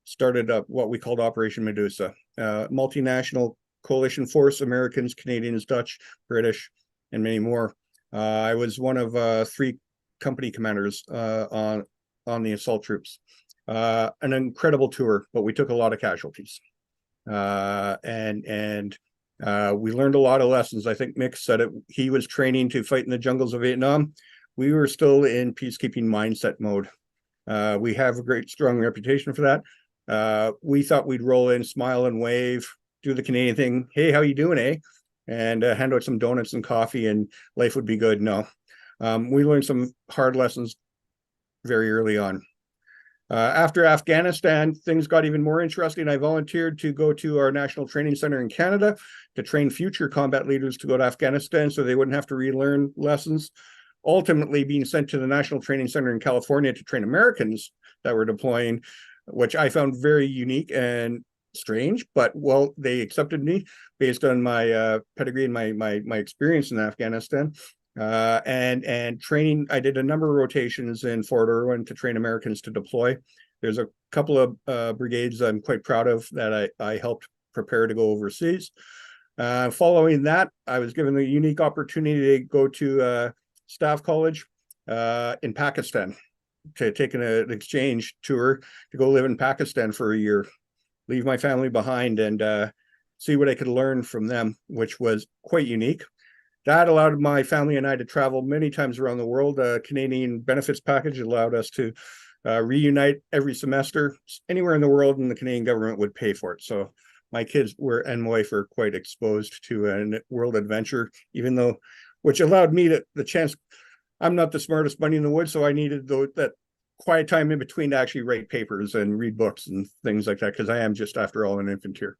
started up what we called Operation Medusa, multinational coalition force, Americans, Canadians, Dutch, British, and many more. I was one of 3 company commanders on the assault troops. An incredible tour, but we took a lot of casualties. And we learned a lot of lessons. I think Mick said it. He was training to fight in the jungles of Vietnam. We were still in peacekeeping mindset mode. We have a great, strong reputation for that. We thought we'd roll in, smile and wave, do the Canadian thing. Hey, how you doing, eh? And hand out some donuts and coffee and life would be good. No. We learned some hard lessons very early on. After Afghanistan, things got even more interesting. I volunteered to go to our National Training Center in Canada to train future combat leaders to go to Afghanistan so they wouldn't have to relearn lessons. Ultimately being sent to the National Training Center in California to train Americans that were deploying, which I found very unique and strange, but well, they accepted me based on my pedigree and my experience in Afghanistan. And training, I did a number of rotations in Fort Irwin to train Americans to deploy. There's a couple of brigades I'm quite proud of that I helped prepare to go overseas. Following that, I was given the unique opportunity to go to staff college in Pakistan to take an exchange tour to go live in Pakistan for a year, leave my family behind and see what I could learn from them, which was quite unique. That allowed my family and I to travel many times around the world. Canadian benefits package allowed us to reunite every semester anywhere in the world, and the Canadian government would pay for it. So my kids and my wife were quite exposed to a world adventure, even though, which allowed me the chance. I'm not the smartest bunny in the woods, so I needed that quiet time in between to actually write papers and read books and things like that, because I am just, after all, an infantry.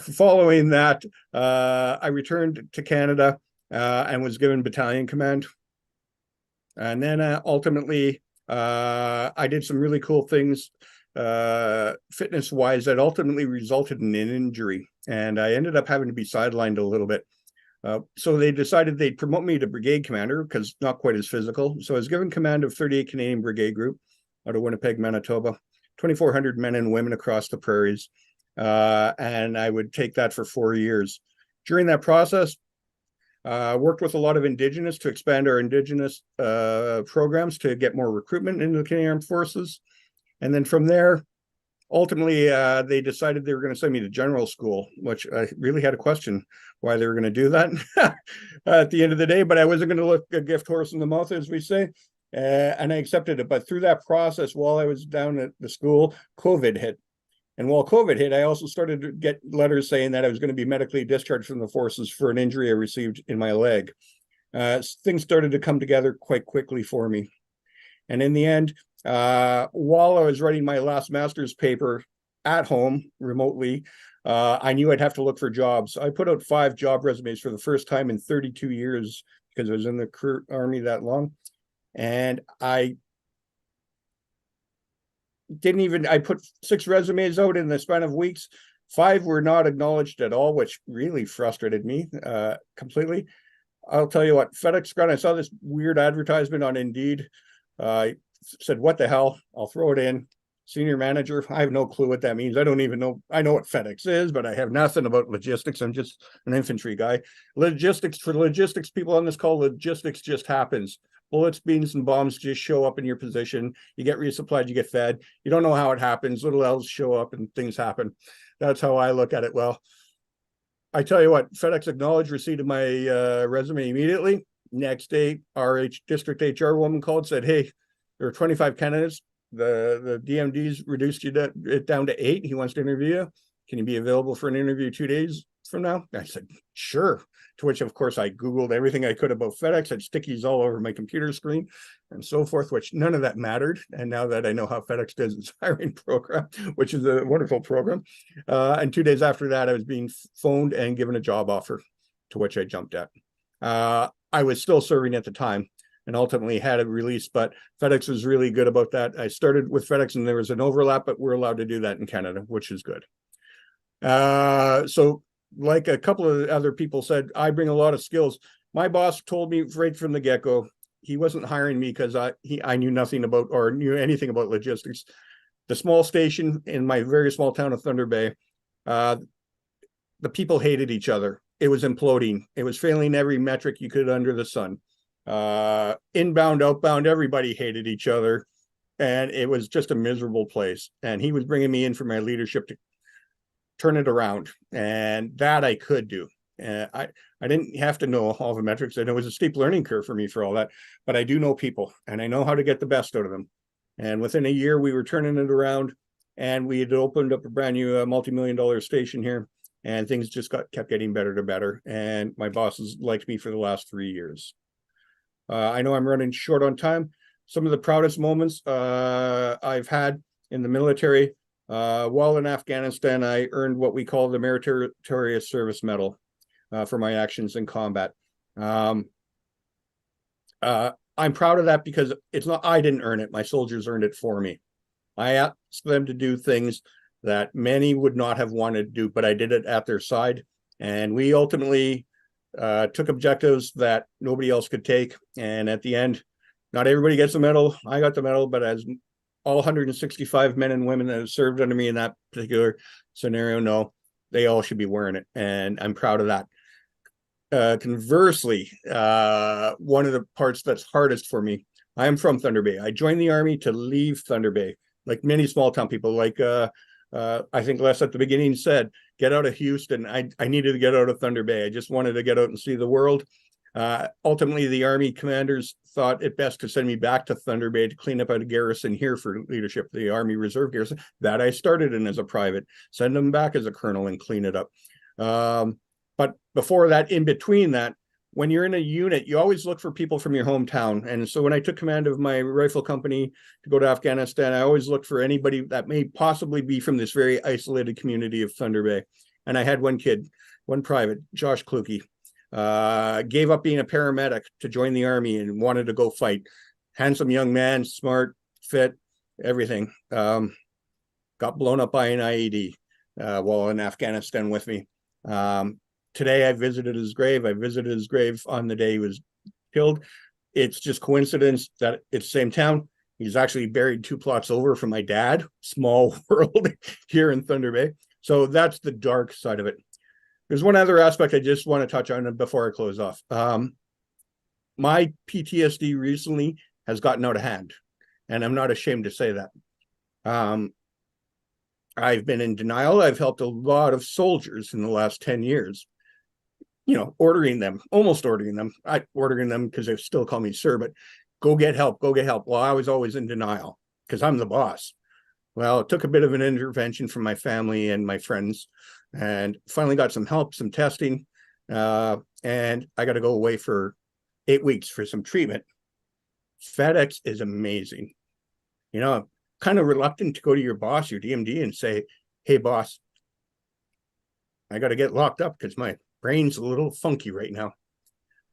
Following that, I returned to Canada and was given battalion command. And then ultimately, I did some really cool things fitness-wise that ultimately resulted in an injury. And I ended up having to be sidelined a little bit. So they decided they'd promote me to brigade commander because not quite as physical. So I was given command of 38 Canadian Brigade Group out of Winnipeg, Manitoba, 2,400 men and women across the prairies. And I would take that for 4 years. During that process, worked with a lot of Indigenous to expand our Indigenous programs to get more recruitment into the Canadian Armed Forces. And then from there, ultimately, they decided they were going to send me to general school, which I really had a question why they were going to do that at the end of the day, but I wasn't going to look a gift horse in the mouth, as we say, and I accepted it. But through that process, while I was down at the school, COVID hit. And while COVID hit, I also started to get letters saying that I was going to be medically discharged from the forces for an injury I received in my leg. Things started to come together quite quickly for me. And in the end, while I was writing my last master's paper at home remotely, I knew I'd have to look for jobs. I put out 5 job resumes for the first time in 32 years because I was in the Army that long. And I put 6 resumes out in the span of weeks. 5 were not acknowledged at all, which really frustrated me completely. I'll tell you what, FedEx I saw this weird advertisement on Indeed. I said, what the hell? I'll throw it in. senior manager. I have no clue what that means. I don't even know. I know what FedEx is, but I have nothing about logistics. I'm just an infantry guy. Logistics, for logistics people on this call, logistics just happens. Bullets, beans, and bombs just show up in your position. You get resupplied, you get fed. You don't know how it happens. Little L's show up and things happen. That's how I look at it. Well, I tell you what, FedEx acknowledged receipt of my resume immediately. Next day, our district HR woman called, said, hey, there are 25 candidates. The DMD's reduced it down to 8. He wants to interview you. Can you be available for an interview 2 days from now? I said, sure. To which, of course, I Googled everything I could about FedEx, had stickies all over my computer screen and so forth, which none of that mattered. And now that I know how FedEx does its hiring program, which is a wonderful program. And 2 days after that, I was being phoned and given a job offer, to which I jumped at. I was still serving at the time and ultimately had it released, but FedEx was really good about that. I started with FedEx and there was an overlap, but we're allowed to do that in Canada, which is good. So like a couple of other people said, I bring a lot of skills. My boss told me right from the get-go, he wasn't hiring me because I knew nothing about or knew anything about logistics. The small station in my very small town of Thunder Bay, the people hated each other. It was imploding. It was failing every metric you could under the sun. Inbound, outbound, everybody hated each other. And it was just a miserable place. And he was bringing me in for my leadership to turn it around. And that I could do. I didn't have to know all the metrics. And it was a steep learning curve for me for all that. But I do know people and I know how to get the best out of them. And within a year, we were turning it around and we had opened up a brand new multi-million-dollar station here. And things just kept getting better to better. And my bosses liked me for the last 3 years. I know I'm running short on time. Some of the proudest moments I've had in the military, while in Afghanistan, I earned what we call the Meritorious Service Medal for my actions in combat. I'm proud of that because it's not, I didn't earn it. My soldiers earned it for me. I asked them to do things that many would not have wanted to do, but I did it at their side. And we ultimately took objectives that nobody else could take. And at the end, not everybody gets a medal. I got the medal, but as all 165 men and women that have served under me in that particular scenario know, they all should be wearing it. And I'm proud of that. Conversely, one of the parts that's hardest for me, I am from Thunder Bay. I joined the Army to leave Thunder Bay, like many small town people, like I think Les at the beginning said, get out of Houston. I needed to get out of Thunder Bay. I just wanted to get out and see the world. Ultimately, the Army commanders thought it best to send me back to Thunder Bay to clean up a garrison here for leadership, the Army Reserve Garrison. That I started in as a private, send them back as a colonel and clean it up. But before that, in between that, when you're in a unit, you always look for people from your hometown. And so when I took command of my rifle company to go to Afghanistan, I always looked for anybody that may possibly be from this very isolated community of Thunder Bay. And I had one kid, one private, Josh Kluge, gave up being a paramedic to join the Army and wanted to go fight. Handsome young man, smart, fit, everything. Got blown up by an IED while in Afghanistan with me. Today, I visited his grave. I visited his grave on the day he was killed. It's just coincidence that it's the same town. He's actually buried 2 plots over from my dad. Small world here in Thunder Bay. So that's the dark side of it. There's one other aspect I just want to touch on before I close off. My PTSD recently has gotten out of hand, and I'm not ashamed to say that. I've been in denial. I've helped a lot of soldiers in the last 10 years. You know, almost ordering them. Ordering them because they still call me sir, but go get help, go get help. Well, I was always in denial because I'm the boss. Well, it took a bit of an intervention from my family and my friends and finally got some help, some testing. And I got to go away for 8 weeks for some treatment. FedEx is amazing. You know, I'm kind of reluctant to go to your boss, your DMD, and say, hey, boss, I got to get locked up because my brain's a little funky right now.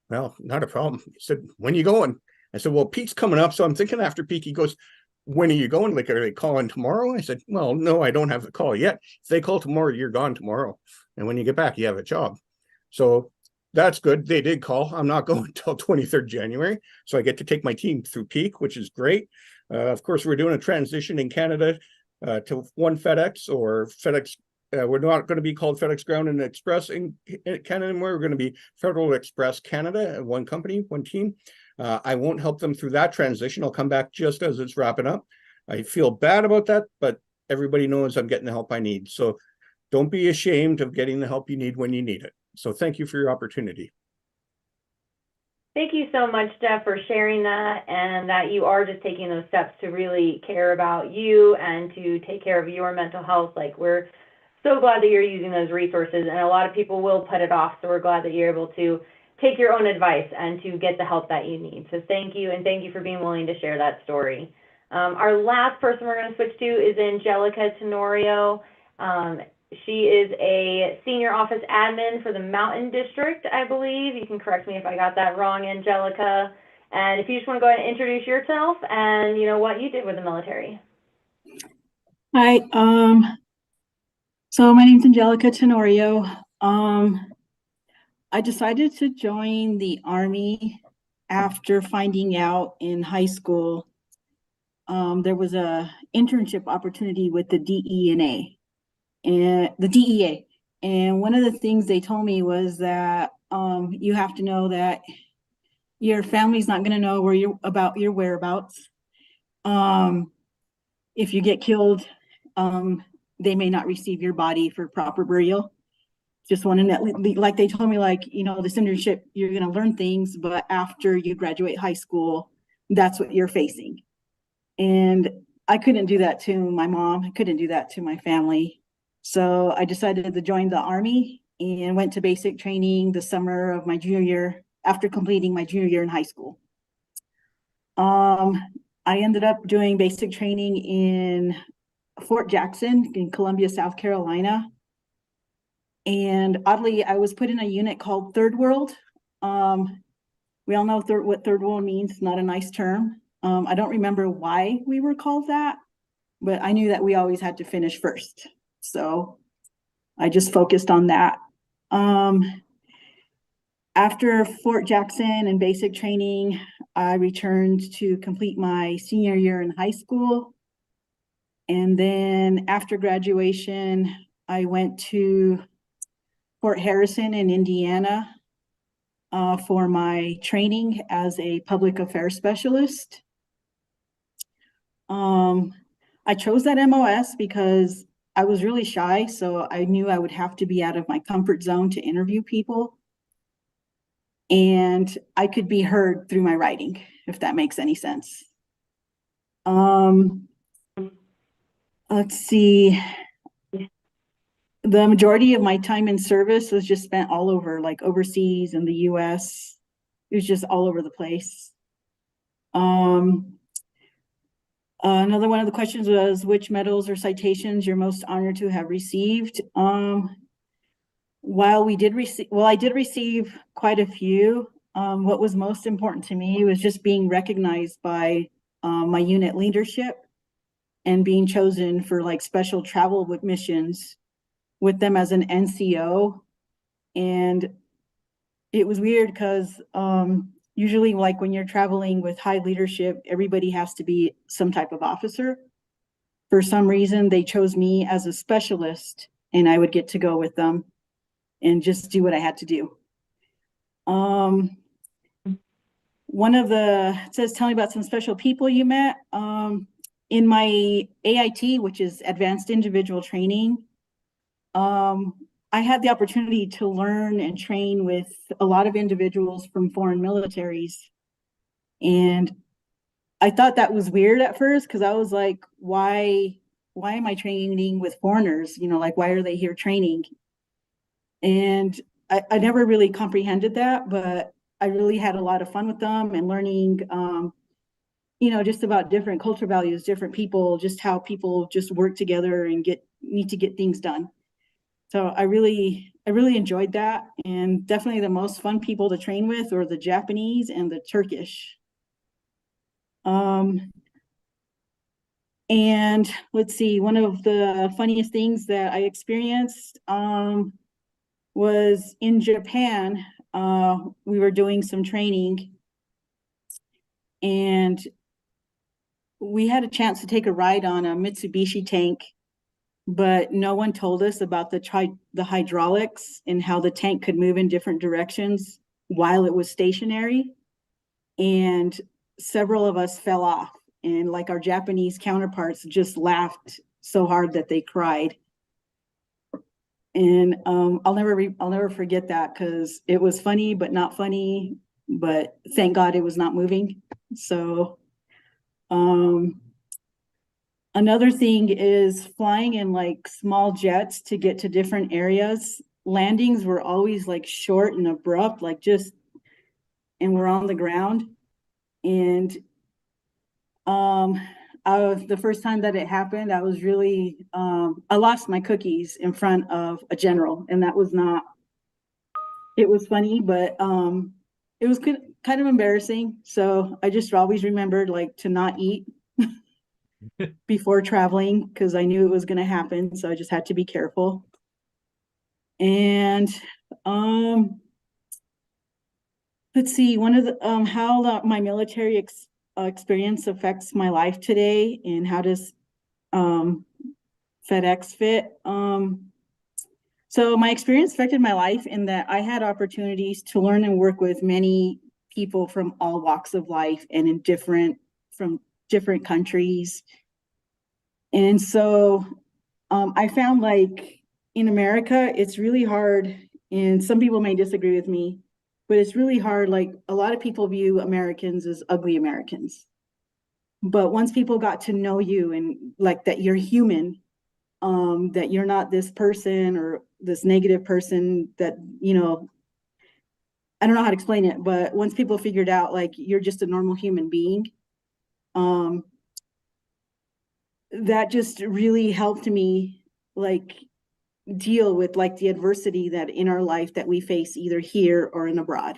Well, not a problem. He said, when are you going? I said, well, peak's coming up. So I'm thinking after peak, he goes, when are you going? Like, are they calling tomorrow? I said, well, no, I don't have the call yet. If they call tomorrow, you're gone tomorrow. And when you get back, you have a job. So that's good. They did call. I'm not going until 23rd January. So I get to take my team through peak, which is great. Of course, we're doing a transition in Canada to one FedEx or FedEx. We're not going to be called FedEx Ground and Express in Canada anymore. We're going to be Federal Express Canada, one company, one team. I won't help them through that transition. I'll come back just as it's wrapping up. I feel bad about that, but everybody knows I'm getting the help I need. So don't be ashamed of getting the help you need when you need it. So thank you for your opportunity. Thank you so much, Geoff, for sharing that, and that you are just taking those steps to really care about you and to take care of your mental health. Like, we're so glad that you're using those resources, and a lot of people will put it off, so we're glad that you're able to take your own advice and to get the help that you need. So thank you, and thank you for being willing to share that story. Our last person we're going to switch to is Angelica Tenorio. She is a senior office admin for the Mountain District, I believe. You can correct me if I got that wrong, Angelica. And if you just want to go ahead and introduce yourself and what you did with the military. Hi, so my name's Angelica Tenorio. I decided to join the Army after finding out in high school there was a internship opportunity with the DEA. And one of the things they told me was that you have to know that your family's not going to know about your whereabouts. If you get killed, they may not receive your body for proper burial. Just wanted to, like they told me, this internship, you're going to learn things, but after you graduate high school, that's what you're facing. And I couldn't do that to my mom. I couldn't do that to my family. So I decided to join the Army and went to basic training the summer of my junior year, after completing my junior year in high school. I ended up doing basic training in Fort Jackson in Columbia, South Carolina. And oddly, I was put in a unit called Third World. We all know what Third World means, not a nice term. I don't remember why we were called that, but I knew that we always had to finish first. So I just focused on that. After Fort Jackson and basic training, I returned to complete my senior year in high school. And then after graduation, I went to Fort Harrison in Indiana for my training as a public affairs specialist. I chose that MOS because I was really shy, so I knew I would have to be out of my comfort zone to interview people. And I could be heard through my writing, if that makes any sense. Let's see. The majority of my time in service was just spent all over, like overseas in the US. It was just all over the place. Another one of the questions was which medals or citations you're most honored to have received. While I did receive quite a few, what was most important to me was just being recognized by my unit leadership and being chosen for like special travel with missions with them as an NCO. And it was weird because usually like when you're traveling with high leadership, everybody has to be some type of officer. For some reason, they chose me as a specialist and I would get to go with them and just do what I had to do. One of it says, tell me about some special people you met. In my AIT, which is Advanced Individual Training, I had the opportunity to learn and train with a lot of individuals from foreign militaries. And I thought that was weird at first because I was like, why am I training with foreigners? Like, why are they here training? And I never really comprehended that, but I really had a lot of fun with them and learning, just about different culture values, different people, just how people just work together and need to get things done. So I really enjoyed that, and definitely the most fun people to train with were the Japanese and the Turkish. And let's see, one of the funniest things that I experienced was in Japan. We were doing some training, and we had a chance to take a ride on a Mitsubishi tank, but no one told us about the hydraulics and how the tank could move in different directions while it was stationary. And several of us fell off, and like our Japanese counterparts just laughed so hard that they cried. And I'll never forget that, because it was funny but not funny, but thank God it was not moving. So another thing is flying in like small jets to get to different areas. Landings were always like short and abrupt, like just, and we're on the ground. And the first time that it happened, I was really, I lost my cookies in front of a general, and that was not, it was funny, but it was kind of embarrassing. So I just always remembered like to not eat before traveling, because I knew it was going to happen. So I just had to be careful. And let's see, one of the how my military experience affects my life today, and how does FedEx fit. So my experience affected my life in that I had opportunities to learn and work with many people from all walks of life and from different countries. And so I found like in America, it's really hard, and some people may disagree with me, but it's really hard. Like a lot of people view Americans as ugly Americans. But once people got to know you and like that you're human, that you're not this person or this negative person that, you know, I don't know how to explain it, but once people figured out like you're just a normal human being, that just really helped me like deal with like the adversity that in our life that we face either here or in abroad.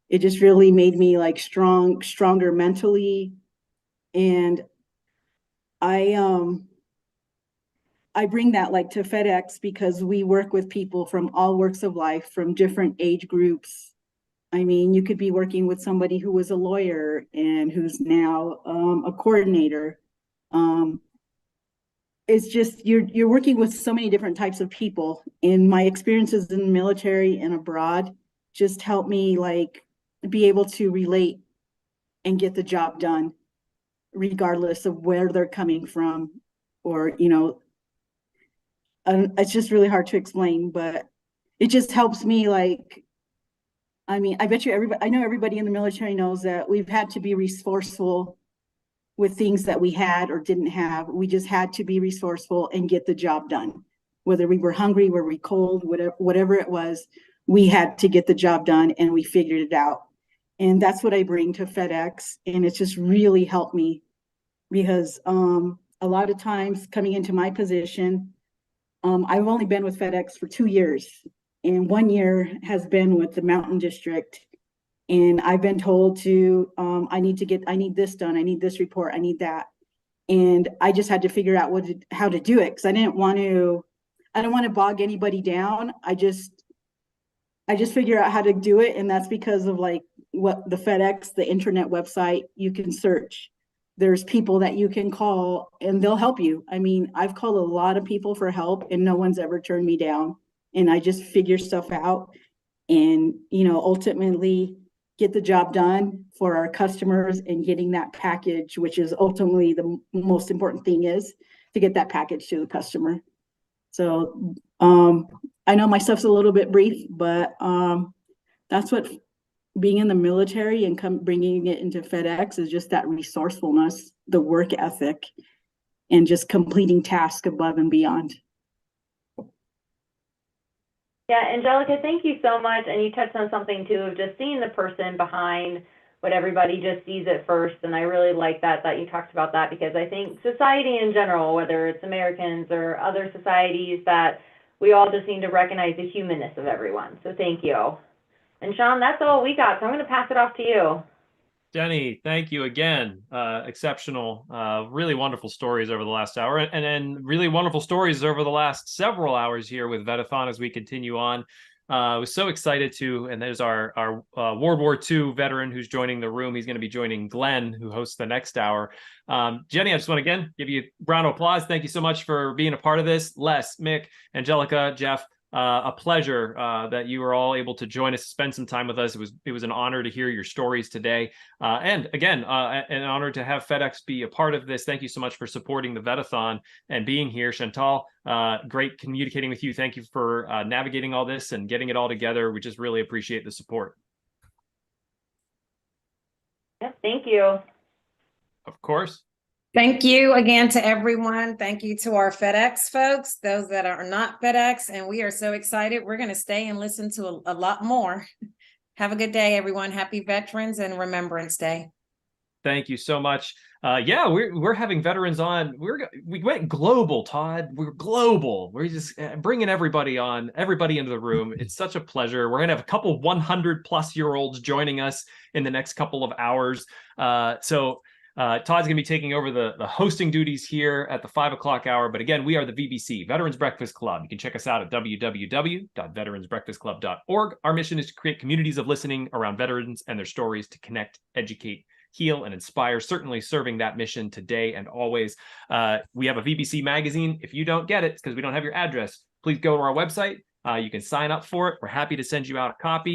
It just really made me like stronger mentally. And I bring that like to FedEx because we work with people from all walks of life, from different age groups. I mean, you could be working with somebody who was a lawyer and who's now a coordinator. It's just you're working with so many different types of people, and my experiences in the military and abroad just helped me like be able to relate and get the job done regardless of where they're coming from, or you know, it's just really hard to explain, but it just helps me like, I mean, I bet you I know everybody in the military knows that we've had to be resourceful with things that we had or didn't have. We just had to be resourceful and get the job done. Whether we were hungry, were we cold, whatever it was, we had to get the job done, and we figured it out. And that's what I bring to FedEx. And it's just really helped me because a lot of times coming into my position, I've only been with FedEx for 2 years, and 1 year has been with the Mountain District. And I've been told to, I need this done. I need this report. I need that. And I just had to figure out how to do it. Cause I don't want to bog anybody down. I just figure out how to do it. And that's because of like what the FedEx, the internet website, you can search. There's people that you can call and they'll help you. I mean, I've called a lot of people for help and no one's ever turned me down. And I just figure stuff out and, you know, ultimately get the job done for our customers and getting that package, which is ultimately the most important thing, is to get that package to the customer. So I know my stuff's a little bit brief, but that's what being in the military and bringing it into FedEx is, just that resourcefulness, the work ethic, and just completing tasks above and beyond. Yeah, Angelica, thank you so much. And you touched on something too, of just seeing the person behind what everybody just sees at first. And I really like that you talked about that, because I think society in general, whether it's Americans or other societies, that we all just need to recognize the humanness of everyone. So thank you. And Sean, that's all we got. So I'm going to pass it off to you. Jenny, thank you again. Exceptional, really wonderful stories over the last hour, and then really wonderful stories over the last several hours here with VET-A-THON as we continue on. I was so excited to, and there's our World War II veteran who's joining the room. He's going to be joining Glenn, who hosts the next hour. Jenny, I just want to again give you a round of applause. Thank you so much for being a part of this. Les, Mick, Angelica, Geoff, a pleasure that you were all able to join us, spend some time with us. It was an honor to hear your stories today. And again, an honor to have FedEx be a part of this. Thank you so much for supporting the VET-A-THON and being here. Chantal, great communicating with you. Thank you for navigating all this and getting it all together. We just really appreciate the support. Yep, thank you. Of course. Thank you again to everyone. Thank you to our FedEx folks, those that are not FedEx, and we are so excited. We're going to stay and listen to a lot more. Have a good day, everyone. Happy Veterans and Remembrance Day. Thank you so much. Yeah, we're having veterans on. We went global, Todd. We're global. We're just bringing everybody on, everybody into the room. It's such a pleasure. We're gonna have a couple 100-plus-year-olds joining us in the next couple of hours. Todd's going to be taking over the hosting duties here at the 5 o'clock hour. But again, we are the VBC, Veterans Breakfast Club. You can check us out at www.veteransbreakfastclub.org. Our mission is to create communities of listening around veterans and their stories to connect, educate, heal, and inspire, certainly serving that mission today and always. We have a VBC magazine. If you don't get it, it's because we don't have your address. Please go to our website. You can sign up for it. We're happy to send you out a copy.